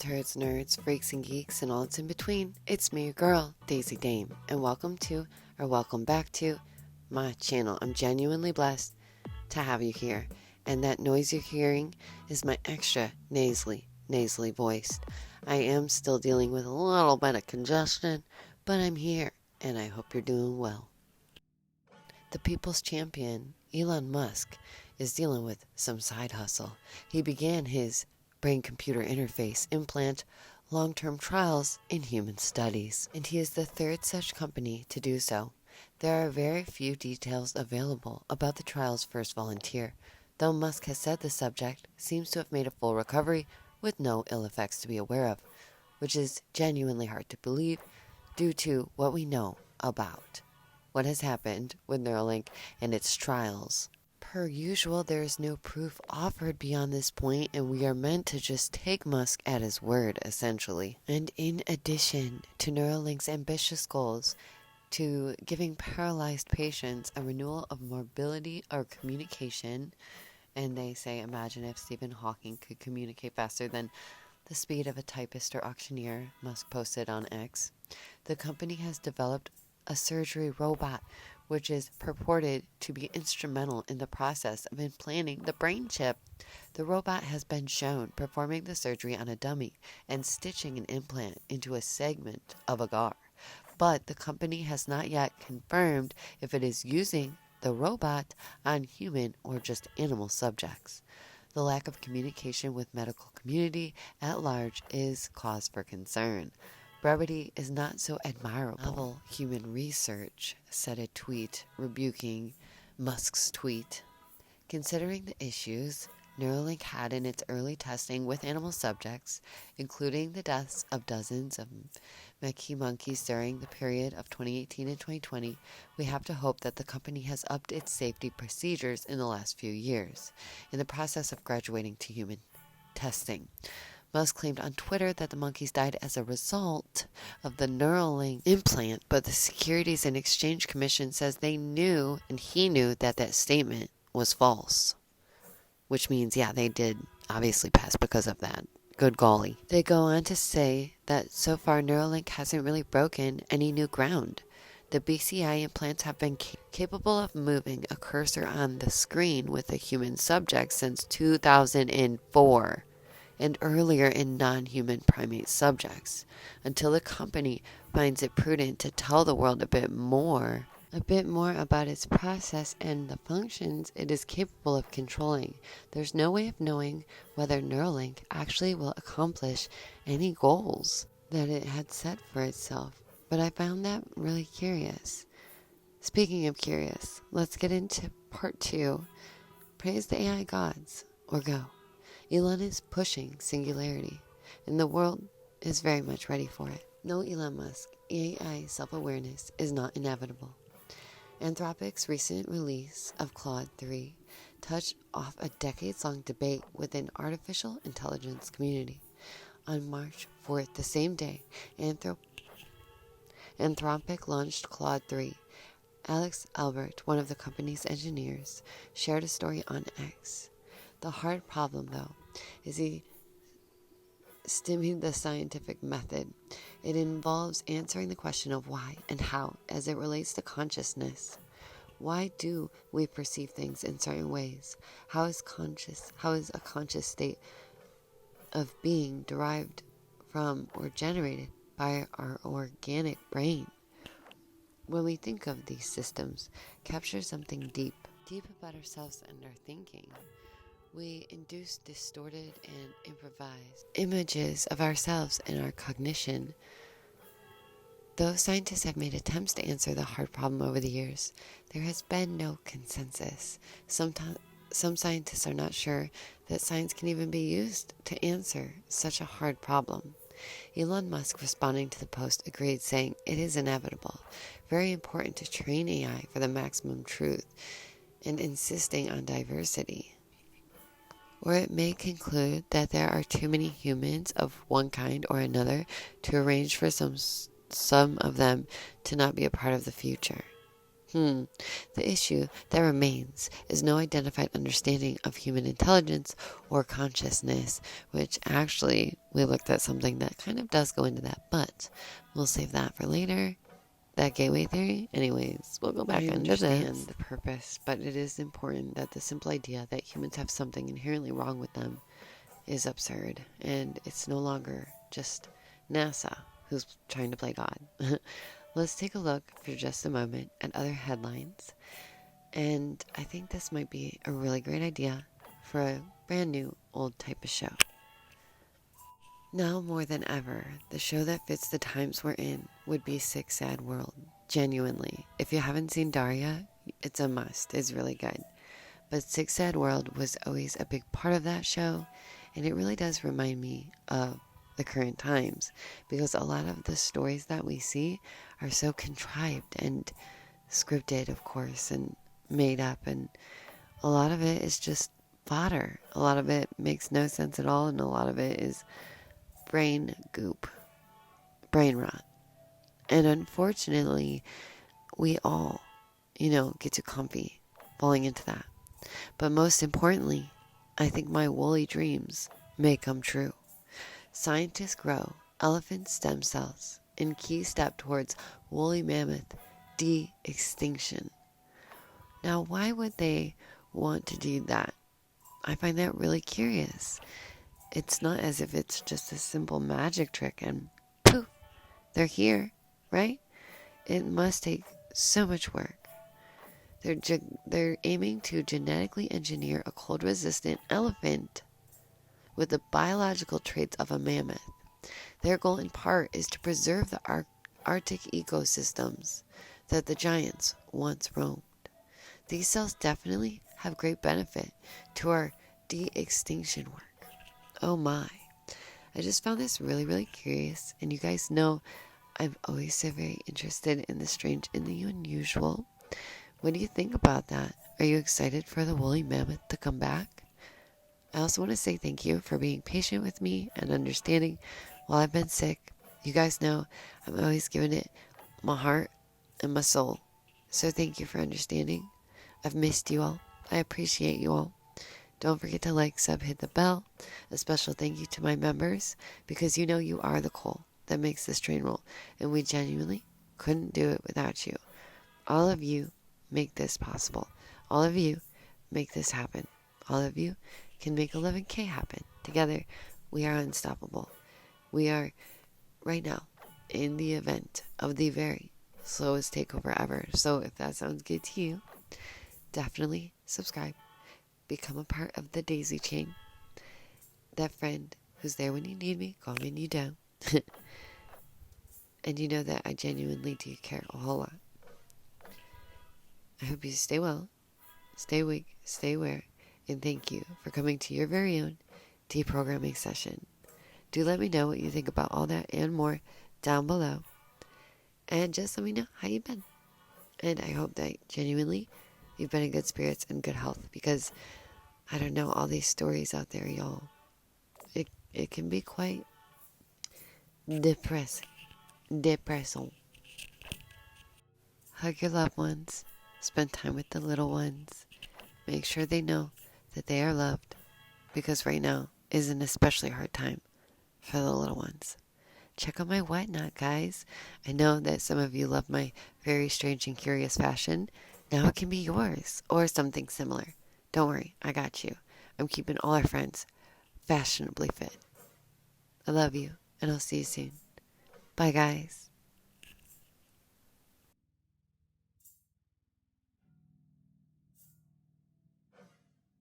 turds, nerds, freaks, and geeks, and all that's in between. It's me, your girl, Daisy Dame, and welcome back to my channel. I'm genuinely blessed to have you here, and that noise you're hearing is my extra nasally voiced. I am still dealing with a little bit of congestion, but I'm here, and I hope you're doing well. The people's champion, Elon Musk, is dealing with some side hustle. He began his brain-computer interface implant long-term trials in human studies, and he is the third such company to do so. There are very few details available about the trial's first volunteer, though Musk has said the subject seems to have made a full recovery with no ill effects to be aware of, which is genuinely hard to believe due to what we know about what has happened with Neuralink and its trials. Per usual, there is no proof offered beyond this point, and we are meant to just take Musk at his word, essentially. And in addition to Neuralink's ambitious goals to giving paralyzed patients a renewal of mobility or communication, and they say, imagine if Stephen Hawking could communicate faster than the speed of a typist or auctioneer, Musk posted on X. The company has developed a surgery robot which is purported to be instrumental in the process of implanting the brain chip. The robot has been shown performing the surgery on a dummy and stitching an implant into a segment of a gar, but the company has not yet confirmed if it is using the robot on human or just animal subjects. The lack of communication with medical community at large is cause for concern. Brevity is not so admirable. Novel human research, said a tweet rebuking Musk's tweet. Considering the issues Neuralink had in its early testing with animal subjects, including the deaths of dozens of monkey monkeys during the period of 2018 and 2020, we have to hope that the company has upped its safety procedures in the last few years, in the process of graduating to human testing. Musk claimed on Twitter that the monkeys died as a result of the Neuralink implant, but the Securities and Exchange Commission says they knew, and he knew, that statement was false. Which means, yeah, they did obviously pass because of that. Good golly. They go on to say that so far Neuralink hasn't really broken any new ground. The BCI implants have been capable of moving a cursor on the screen with a human subject since 2004. And earlier in non-human primate subjects, until the company finds it prudent to tell the world a bit more about its process and the functions it is capable of controlling. There's no way of knowing whether Neuralink actually will accomplish any goals that it had set for itself, but I found that really curious. Speaking of curious, let's get into part 2. Praise the AI gods, or go. Elon is pushing singularity, and the world is very much ready for it. No, Elon Musk, AI self-awareness is not inevitable. Anthropic's recent release of Claude 3 touched off a decades-long debate within artificial intelligence community. On March 4th, the same day, Anthropic launched Claude 3. Alex Albert, one of the company's engineers, shared a story on X. The hard problem, though, is he stemming the scientific method. It involves answering the question of why and how as it relates to consciousness. Why do we perceive things in certain ways? How is a conscious state of being derived from or generated by our organic brain? When we think of these systems, capture something deep about ourselves and our thinking. We induce distorted and improvised images of ourselves and our cognition. Though scientists have made attempts to answer the hard problem over the years, there has been no consensus. Some scientists are not sure that science can even be used to answer such a hard problem. Elon Musk, responding to the post, agreed, saying, "It is inevitable, very important to train AI for the maximum truth, and insisting on diversity. Or it may conclude that there are too many humans of one kind or another to arrange for some of them to not be a part of the future." The issue that remains is no identified understanding of human intelligence or consciousness, which actually we looked at something that kind of does go into that, but we'll save that for later. That gateway theory. Anyways, we'll go back into this. I understand the purpose, but it is important that the simple idea that humans have something inherently wrong with them is absurd, and it's no longer just NASA who's trying to play God. Let's take a look for just a moment at other headlines, and I think this might be a really great idea for a brand new old type of show. Now more than ever, the show that fits the times we're in would be Sick Sad World. Genuinely. If you haven't seen Daria, it's a must. It's really good. But Sick Sad World was always a big part of that show, and it really does remind me of the current times, because a lot of the stories that we see are so contrived and scripted, of course, and made up, and a lot of it is just fodder. A lot of it makes no sense at all, and a lot of it is brain goop, brain rot. And unfortunately, we all, get too comfy falling into that. But most importantly, I think my woolly dreams may come true. Scientists grow elephant stem cells in key step towards woolly mammoth de-extinction. Now, why would they want to do that? I find that really curious. It's not as if it's just a simple magic trick and poof, they're here, right? It must take so much work. They're aiming to genetically engineer a cold-resistant elephant with the biological traits of a mammoth. Their goal in part is to preserve the Arctic ecosystems that the giants once roamed. These cells definitely have great benefit to our de-extinction work. Oh my. I just found this really, really curious, and you guys know I'm always so very interested in the strange and the unusual. What do you think about that? Are you excited for the woolly mammoth to come back? I also want to say thank you for being patient with me and understanding while I've been sick. You guys know I'm always giving it my heart and my soul. So thank you for understanding. I've missed you all. I appreciate you all. Don't forget to like, sub, hit the bell. A special thank you to my members, because you are the coal that makes this train roll, and we genuinely couldn't do it without you. All of you make this possible. All of you make this happen. All of you can make 11K happen. Together, we are unstoppable. We are, right now, in the event of the very slowest takeover ever. So if that sounds good to you, definitely subscribe. Become a part of the daisy chain. That friend who's there when you need me, call when you don't. And you know that I genuinely do care a whole lot. I hope you stay well, stay awake, stay aware, and thank you for coming to your very own deprogramming session. Do let me know what you think about all that and more down below. And just let me know how you've been. And I hope that genuinely you've been in good spirits and good health, because I don't know, all these stories out there, y'all, it can be quite depressing. Hug your loved ones. Spend time with the little ones. Make sure they know that they are loved, because right now is an especially hard time for the little ones. Check out my whatnot, guys. I know that some of you love my very strange and curious fashion. Now it can be yours, or something similar. Don't worry, I got you. I'm keeping all our friends fashionably fit. I love you, and I'll see you soon. Bye, guys.